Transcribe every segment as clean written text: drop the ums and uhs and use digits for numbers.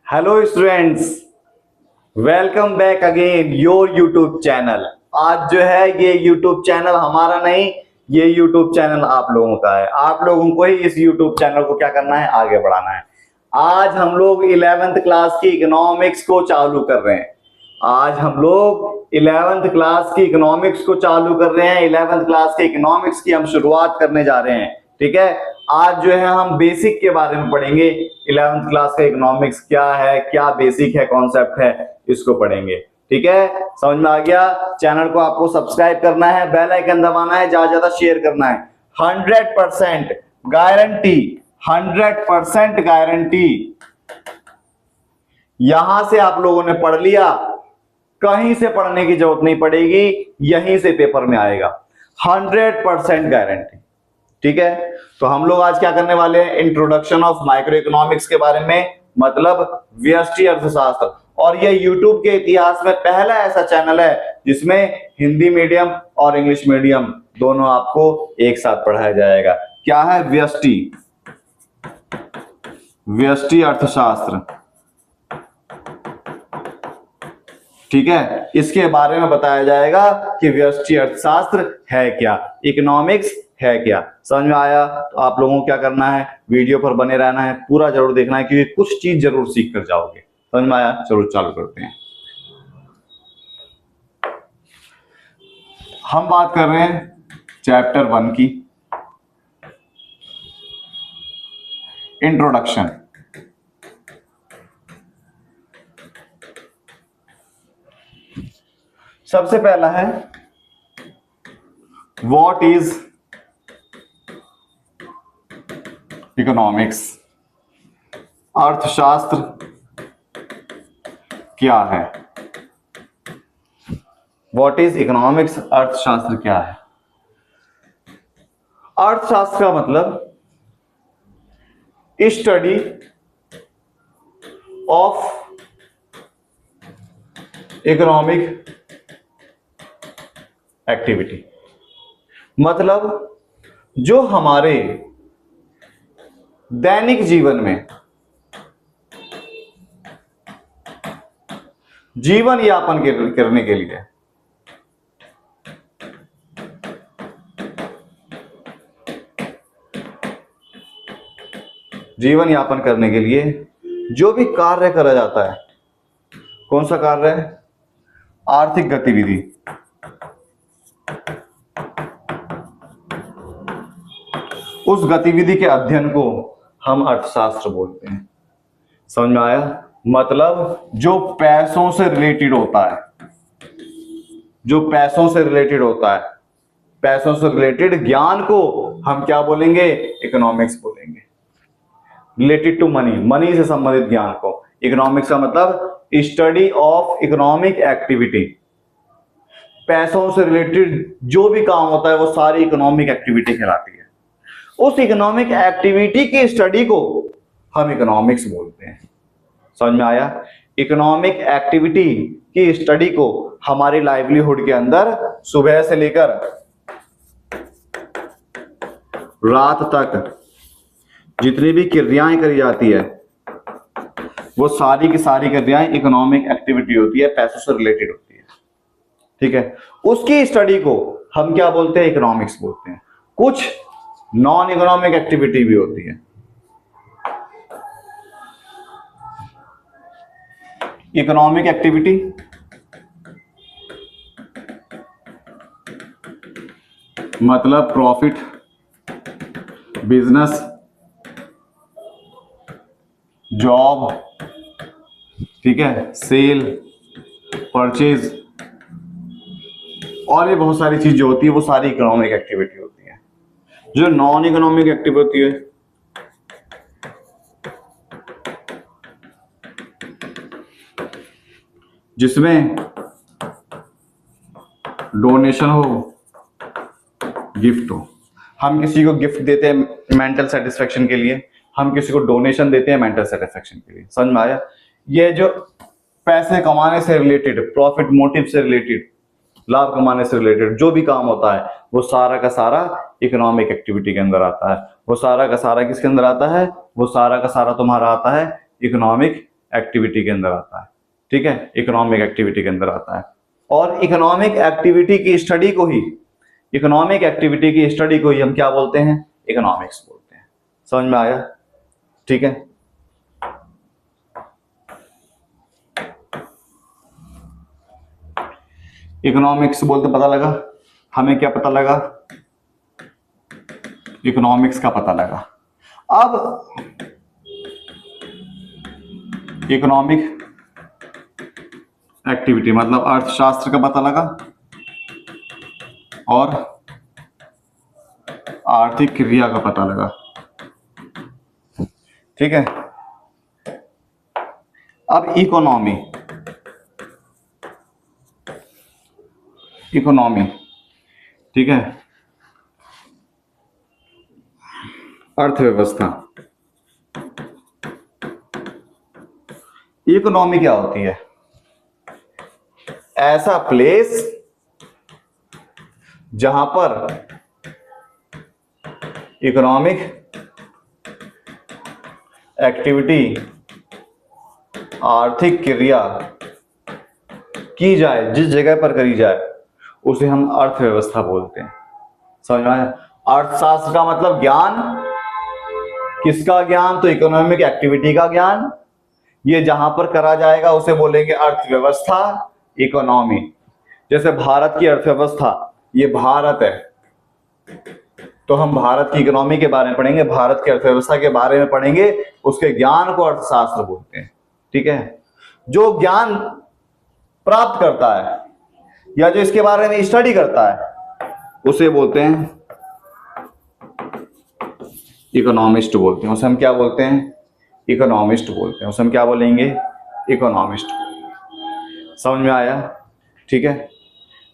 Hello students, welcome back again your YouTube channel. आज जो है ये यूट्यूब चैनल हमारा नहीं, ये यूट्यूब चैनल आप लोगों का है। आप लोगों को ही इस यूट्यूब चैनल को क्या करना है, आगे बढ़ाना है। आज हम लोग 11th क्लास की इकोनॉमिक्स को चालू कर रहे हैं। आज हम लोग 11th क्लास की इकोनॉमिक्स को चालू कर रहे हैं। 11th क्लास के इकोनॉमिक्स की हम शुरुआत करने जा रहे हैं। ठीक है, आज जो है हम बेसिक के बारे में पढ़ेंगे। 11th क्लास का इकोनॉमिक्स क्या है, क्या बेसिक है, कॉन्सेप्ट है, इसको पढ़ेंगे। ठीक है, समझ में आ गया। चैनल को आपको सब्सक्राइब करना है, बेल आइकन दबाना है, ज्यादा ज्यादा शेयर करना है। 100% गारंटी, 100% गारंटी। यहां से आप लोगों ने पढ़ लिया, कहीं से पढ़ने की जरूरत नहीं पड़ेगी, यहीं से पेपर में आएगा। 100% गारंटी। ठीक है, तो हम लोग आज क्या करने वाले हैं, इंट्रोडक्शन ऑफ माइक्रो इकोनॉमिक्स के बारे में, मतलब व्यष्टि अर्थशास्त्र। और ये यूट्यूब के इतिहास में पहला ऐसा चैनल है जिसमें हिंदी मीडियम और इंग्लिश मीडियम दोनों आपको एक साथ पढ़ाया जाएगा। क्या है, व्यष्टि अर्थशास्त्र। ठीक है, इसके बारे में बताया जाएगा कि व्यष्टि अर्थशास्त्र है क्या, इकोनॉमिक्स है क्या। समझ में आया? तो आप लोगों को क्या करना है, वीडियो पर बने रहना है, पूरा जरूर देखना है, क्योंकि कुछ चीज जरूर सीख कर जाओगे। समझ में आया? चलो चालू करते हैं। हम बात कर रहे हैं चैप्टर 1 की, इंट्रोडक्शन। सबसे पहला है व्हाट इज इकोनॉमिक्स। अर्थशास्त्र क्या है? व्हाट इज इकोनॉमिक्स, अर्थशास्त्र क्या है? अर्थशास्त्र का मतलब स्टडी ऑफ इकोनॉमिक एक्टिविटी, मतलब जो हमारे दैनिक जीवन में जीवन यापन करने के लिए जो भी कार्य करा जाता है, कौन सा कार्य है, आर्थिक गतिविधि, उस गतिविधि के अध्ययन को हम अर्थशास्त्र बोलते हैं। समझ में आया? मतलब जो पैसों से रिलेटेड होता है, पैसों से रिलेटेड ज्ञान को हम क्या बोलेंगे, इकोनॉमिक्स बोलेंगे। रिलेटेड टू मनी, मनी से संबंधित ज्ञान को इकोनॉमिक्स का मतलब स्टडी ऑफ इकोनॉमिक एक्टिविटी। पैसों से रिलेटेड जो भी काम होता है वो सारी इकोनॉमिक एक्टिविटी कहलाती है। उस इकोनॉमिक एक्टिविटी की स्टडी को हम इकोनॉमिक्स बोलते हैं। समझ में आया? इकोनॉमिक एक्टिविटी की स्टडी को हमारी लाइवलीहुड के अंदर सुबह से लेकर रात तक जितनी भी क्रियाएं करी जाती है वो सारी की सारी क्रियाएं इकोनॉमिक एक्टिविटी होती है, पैसों से रिलेटेड होती है। ठीक है, उसकी स्टडी को हम क्या बोलते हैं, इकोनॉमिक्स बोलते हैं। कुछ नॉन इकोनॉमिक एक्टिविटी भी होती है। इकोनॉमिक एक्टिविटी मतलब प्रॉफिट, बिजनेस, जॉब, ठीक है, सेल, परचेज, और ये बहुत सारी चीजें होती है, वो सारी इकोनॉमिक एक्टिविटी होती है। जो नॉन इकोनॉमिक एक्टिविटी है, जिसमें डोनेशन हो, गिफ्ट हो। हम किसी को गिफ्ट देते हैं मेंटल सेटिस्फेक्शन के लिए, हम किसी को डोनेशन देते हैं मेंटल सेटिस्फेक्शन के लिए। समझ में आया? ये जो पैसे कमाने से रिलेटेड, प्रॉफिट मोटिव से रिलेटेड, लाभ कमाने से रिलेटेड जो भी काम होता है वो सारा का सारा इकोनॉमिक एक्टिविटी के अंदर आता है। वो सारा का सारा किसके अंदर आता है, वो सारा का सारा तुम्हारा आता है इकोनॉमिक एक्टिविटी के अंदर आता है, ठीक है, इकोनॉमिक एक्टिविटी के अंदर आता है। और इकोनॉमिक एक्टिविटी की स्टडी को ही, इकोनॉमिक एक्टिविटी की स्टडी को ही हम क्या बोलते हैं, इकोनॉमिक्स बोलते हैं। समझ में आया, ठीक है। इकोनॉमिक्स बोलते पता लगा हमें, क्या पता लगा, इकोनॉमिक्स का पता लगा। अब इकोनॉमिक एक्टिविटी मतलब अर्थशास्त्र का पता लगा और आर्थिक क्रिया का पता लगा, ठीक है। अब इकोनॉमी, इकोनॉमी, ठीक है, अर्थव्यवस्था। इकोनॉमी क्या होती है, ऐसा प्लेस जहां पर इकोनॉमिक एक्टिविटी, आर्थिक क्रिया की जाए, जिस जगह पर करी जाए उसे हम अर्थव्यवस्था बोलते हैं। समझ में आया। अर्थशास्त्र का मतलब ज्ञान, किसका ज्ञान, तो इकोनॉमिक एक्टिविटी का ज्ञान। ये जहां पर करा जाएगा उसे बोलेंगे अर्थव्यवस्था, इकोनॉमी। जैसे भारत की अर्थव्यवस्था, ये भारत है, तो हम भारत की इकोनॉमी के बारे में पढ़ेंगे, भारत की अर्थव्यवस्था के बारे में पढ़ेंगे, उसके ज्ञान को अर्थशास्त्र बोलते हैं, ठीक है। जो ज्ञान प्राप्त करता है या जो इसके बारे में स्टडी करता है उसे बोलते हैं इकोनॉमिस्ट बोलते हैं। उसे हम क्या बोलते हैं, इकोनॉमिस्ट बोलते हैं। उसे हम क्या बोलेंगे, इकोनॉमिस्ट। समझ में आया, ठीक है।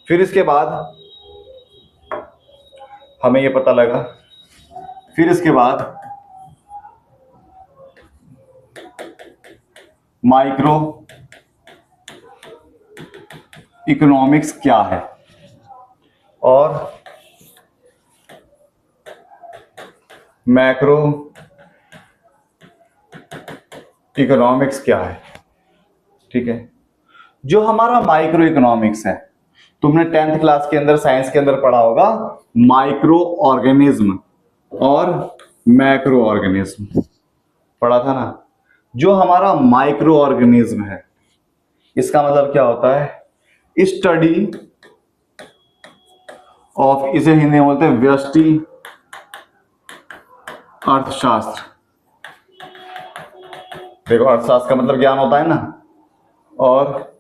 फिर इसके बाद हमें ये पता लगा, फिर इसके बाद माइक्रो इकोनॉमिक्स क्या है और मैक्रो इकोनॉमिक्स क्या है, ठीक है। जो हमारा माइक्रो इकोनॉमिक्स है, तुमने 10th क्लास के अंदर साइंस के अंदर पढ़ा होगा माइक्रो ऑर्गेनिज्म और मैक्रो ऑर्गेनिज्म, पढ़ा था ना। जो हमारा माइक्रो ऑर्गेनिज्म है, इसका मतलब क्या होता है, स्टडी ऑफ, इसे हिंदी में बोलते हैं व्यष्टि अर्थशास्त्र। देखो, अर्थशास्त्र का मतलब ज्ञान होता है ना, और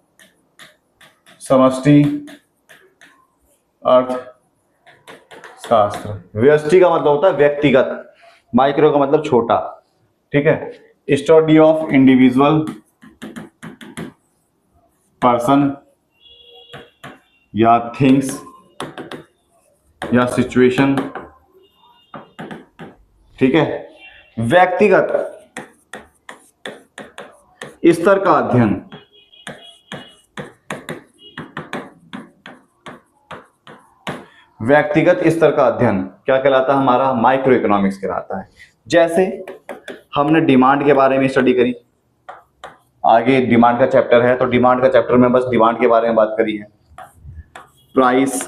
समष्टि अर्थशास्त्र। व्यष्टि का मतलब होता है व्यक्तिगत, माइक्रो का मतलब छोटा, ठीक है। स्टडी ऑफ इंडिविजुअल पर्सन या थिंग्स या सिचुएशन, ठीक है। व्यक्तिगत स्तर का अध्ययन, व्यक्तिगत स्तर का अध्ययन क्या कहलाता है, हमारा माइक्रो इकोनॉमिक्स कहलाता है। जैसे हमने डिमांड के बारे में स्टडी करी, आगे डिमांड का चैप्टर है, तो डिमांड का चैप्टर में बस डिमांड के बारे में बात करी है। प्राइस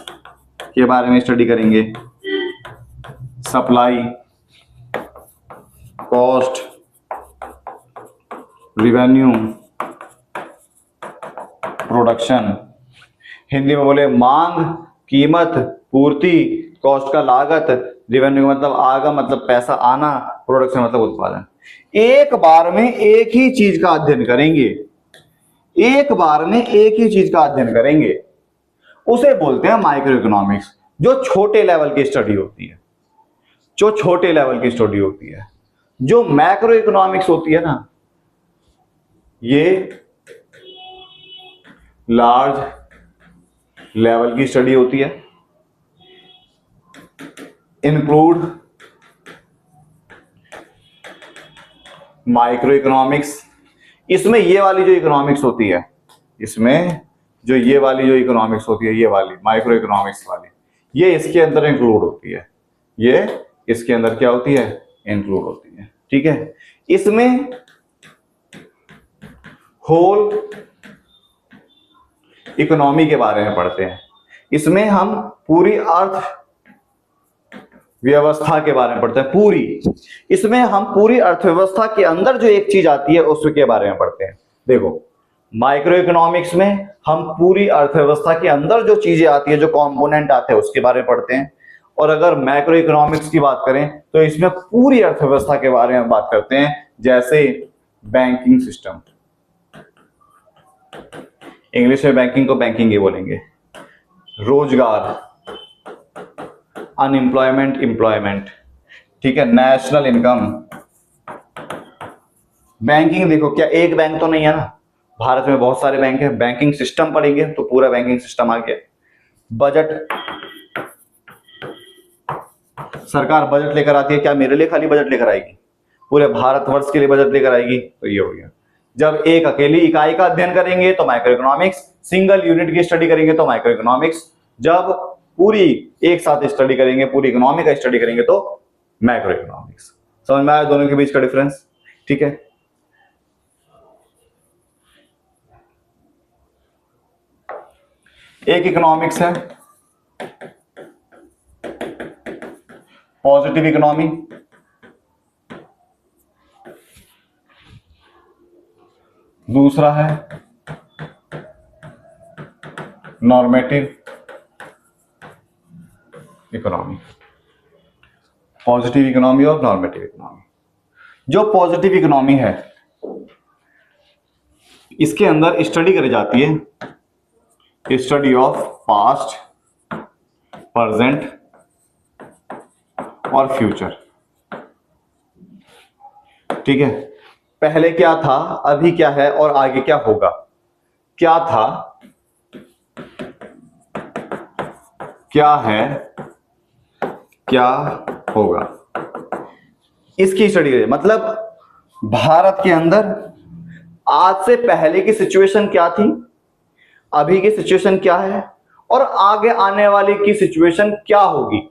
के बारे में स्टडी करेंगे, supply, cost, revenue, production. Hindi में बोले मांग, कीमत, पूर्ति, कॉस्ट का लागत, रिवेन्यू मतलब आगम मतलब पैसा आना, प्रोडक्शन मतलब उत्पादन। एक बार में एक ही चीज का अध्ययन करेंगे, एक बार में एक ही चीज का अध्ययन करेंगे, उसे बोलते हैं माइक्रो इकोनॉमिक्स। जो छोटे लेवल की स्टडी होती है, जो छोटे लेवल की स्टडी होती है। जो मैक्रो इकोनॉमिक्स होती है ना, ये लार्ज लेवल की स्टडी होती है, इंक्लूड माइक्रो इकोनॉमिक्स। इसमें ये वाली जो इकोनॉमिक्स होती है, इसमें जो ये वाली जो इकोनॉमिक्स होती है, ये वाली माइक्रो इकोनॉमिक्स वाली, ये इसके अंदर इंक्लूड होती है, ये इसके अंदर क्या होती है, इंक्लूड होती है, ठीक है। इसमें होल इकोनॉमी के बारे में पढ़ते हैं। इसमें हम पूरी अर्थ व्यवस्था के बारे में पढ़ते हैं। इसमें हम पूरी अर्थव्यवस्था के अंदर जो एक चीज आती है उसके बारे में पढ़ते हैं। देखो, माइक्रो इकोनॉमिक्स में हम पूरी अर्थव्यवस्था के अंदर जो चीजें आती है, जो कंपोनेंट आते हैं, उसके बारे में पढ़ते हैं। और अगर मैक्रो इकोनॉमिक्स की बात करें तो इसमें पूरी अर्थव्यवस्था के बारे में बात करते हैं, जैसे बैंकिंग सिस्टम। इंग्लिश में बैंकिंग को बैंकिंग ही बोलेंगे। रोजगार, अनएम्प्लॉयमेंट, एम्प्लॉयमेंट, ठीक है, नेशनल इनकम। बैंकिंग देखो, क्या एक बैंक तो नहीं है ना, भारत में बहुत सारे बैंक हैं। बैंकिंग सिस्टम पढ़ेंगे तो पूरा बैंकिंग सिस्टम आ गया। बजट, सरकार बजट लेकर आती है। क्या मेरे लिए खाली बजट लेकर आएगी? पूरे भारतवर्ष के लिए बजट लेकर आएगी। तो ये हो गया। जब एक अकेली इकाई का अध्ययन करेंगे तो माइक्रो इकोनॉमिक्स, सिंगल यूनिट की स्टडी करेंगे तो माइक्रो इकोनॉमिक्स, जब पूरी एक साथ स्टडी करेंगे, पूरी इकोनॉमी का स्टडी करेंगे तो मैक्रो इकोनॉमिक्स। समझ में आया दोनों के बीच का डिफरेंस? ठीक है। एक इकोनॉमिक्स है पॉजिटिव इकोनॉमी, दूसरा है नॉर्मेटिव इकोनॉमी। पॉजिटिव इकोनॉमी और नॉर्मेटिव इकोनॉमी। जो पॉजिटिव इकोनॉमी है इसके अंदर स्टडी करी जाती है, स्टडी ऑफ पास्ट, प्रेजेंट और फ्यूचर। ठीक है, पहले क्या था, अभी क्या है और आगे क्या होगा। क्या था, क्या है, क्या होगा, इसकी स्टडी करिए। मतलब भारत के अंदर आज से पहले की सिचुएशन क्या थी, अभी की सिचुएशन क्या है और आगे आने वाली की सिचुएशन क्या होगी,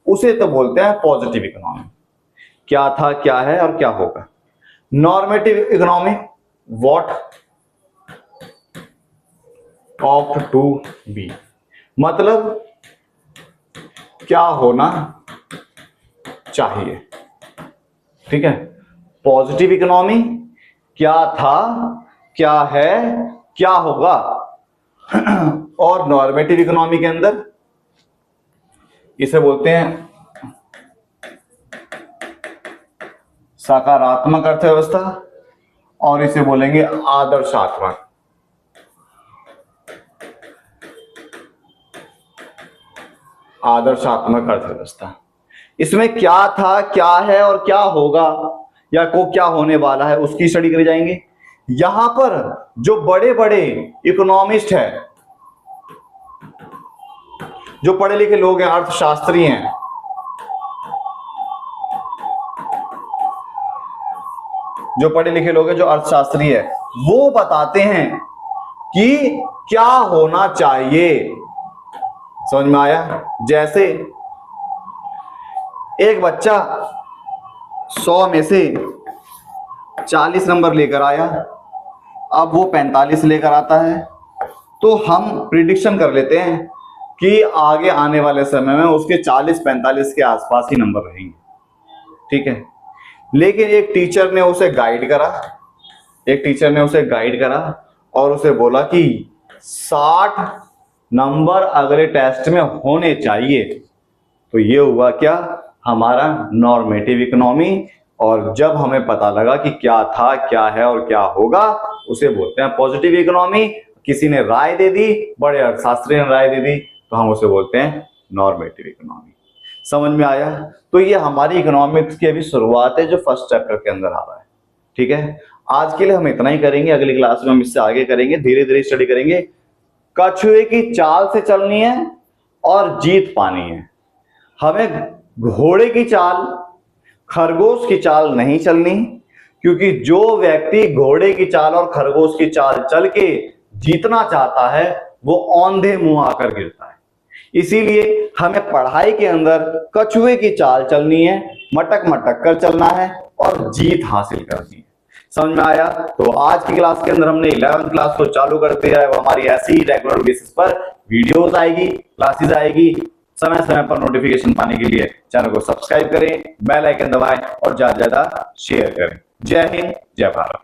उसे तो बोलते हैं पॉजिटिव इकोनॉमी। क्या था, क्या है और क्या होगा। Normative economy, what ought to be, मतलब क्या होना चाहिए। ठीक है, पॉजिटिव इकोनॉमी क्या था, क्या है, क्या होगा। और नॉर्मेटिव इकोनॉमी के अंदर इसे बोलते हैं सकारात्मक अर्थव्यवस्था और इसे बोलेंगे आदर्शात्मक। आदर्शात्मक अर्थव्यवस्था। इसमें क्या था, क्या है और क्या होगा या को क्या होने वाला है उसकी स्टडी करी जाएंगे। यहां पर जो बड़े बड़े इकोनॉमिस्ट हैं, जो पढ़े लिखे लोग हैं, अर्थशास्त्री हैं, जो पढ़े लिखे लोग हैं, जो अर्थशास्त्री है, वो बताते हैं कि क्या होना चाहिए। समझ में आया? जैसे एक बच्चा 100 में से 40 नंबर लेकर आया, अब वो 45 लेकर आता है, तो हम प्रिडिक्शन कर लेते हैं कि आगे आने वाले समय में उसके 40-45 के आसपास ही नंबर रहेंगे। ठीक है, लेकिन एक टीचर ने उसे गाइड करा, और उसे बोला कि 60 नंबर अगले टेस्ट में होने चाहिए। तो ये हुआ क्या, हमारा नॉर्मेटिव इकोनॉमी। और जब हमें पता लगा कि क्या था, क्या है और क्या होगा, उसे बोलते हैं पॉजिटिव इकोनॉमी। किसी ने राय दे दी, बड़े अर्थशास्त्री ने राय दे दी, तो हम उसे बोलते हैं नॉर्मेटिव इकोनॉमी। समझ में आया? तो ये हमारी इकोनॉमिक्स की अभी शुरुआत है, जो फर्स्ट चैप्टर के अंदर आ रहा है। ठीक है, आज के लिए हम इतना ही करेंगे, अगली क्लास में हम इससे आगे करेंगे, धीरे धीरे स्टडी करेंगे। कछुए की चाल से चलनी है और जीत पानी है। हमें घोड़े की चाल, खरगोश की चाल नहीं चलनी, क्योंकि जो व्यक्ति घोड़े की चाल और खरगोश की चाल चल के जीतना चाहता है वो औंधे मुंह आकर गिरता है। इसीलिए हमें पढ़ाई के अंदर कछुए की चाल चलनी है, मटक मटक कर चलना है और जीत हासिल करनी है। समझ में आया? तो आज की क्लास के अंदर हमने 11th क्लास को चालू कर दिया है। हमारी ऐसी ही रेगुलर बेसिस पर वीडियोस आएगी, क्लासेस आएगी। समय समय पर नोटिफिकेशन पाने के लिए चैनल को सब्सक्राइब करें, बेल आइकन दबाएं और ज्यादा से ज्यादा शेयर करें। जय हिंद, जय भारत।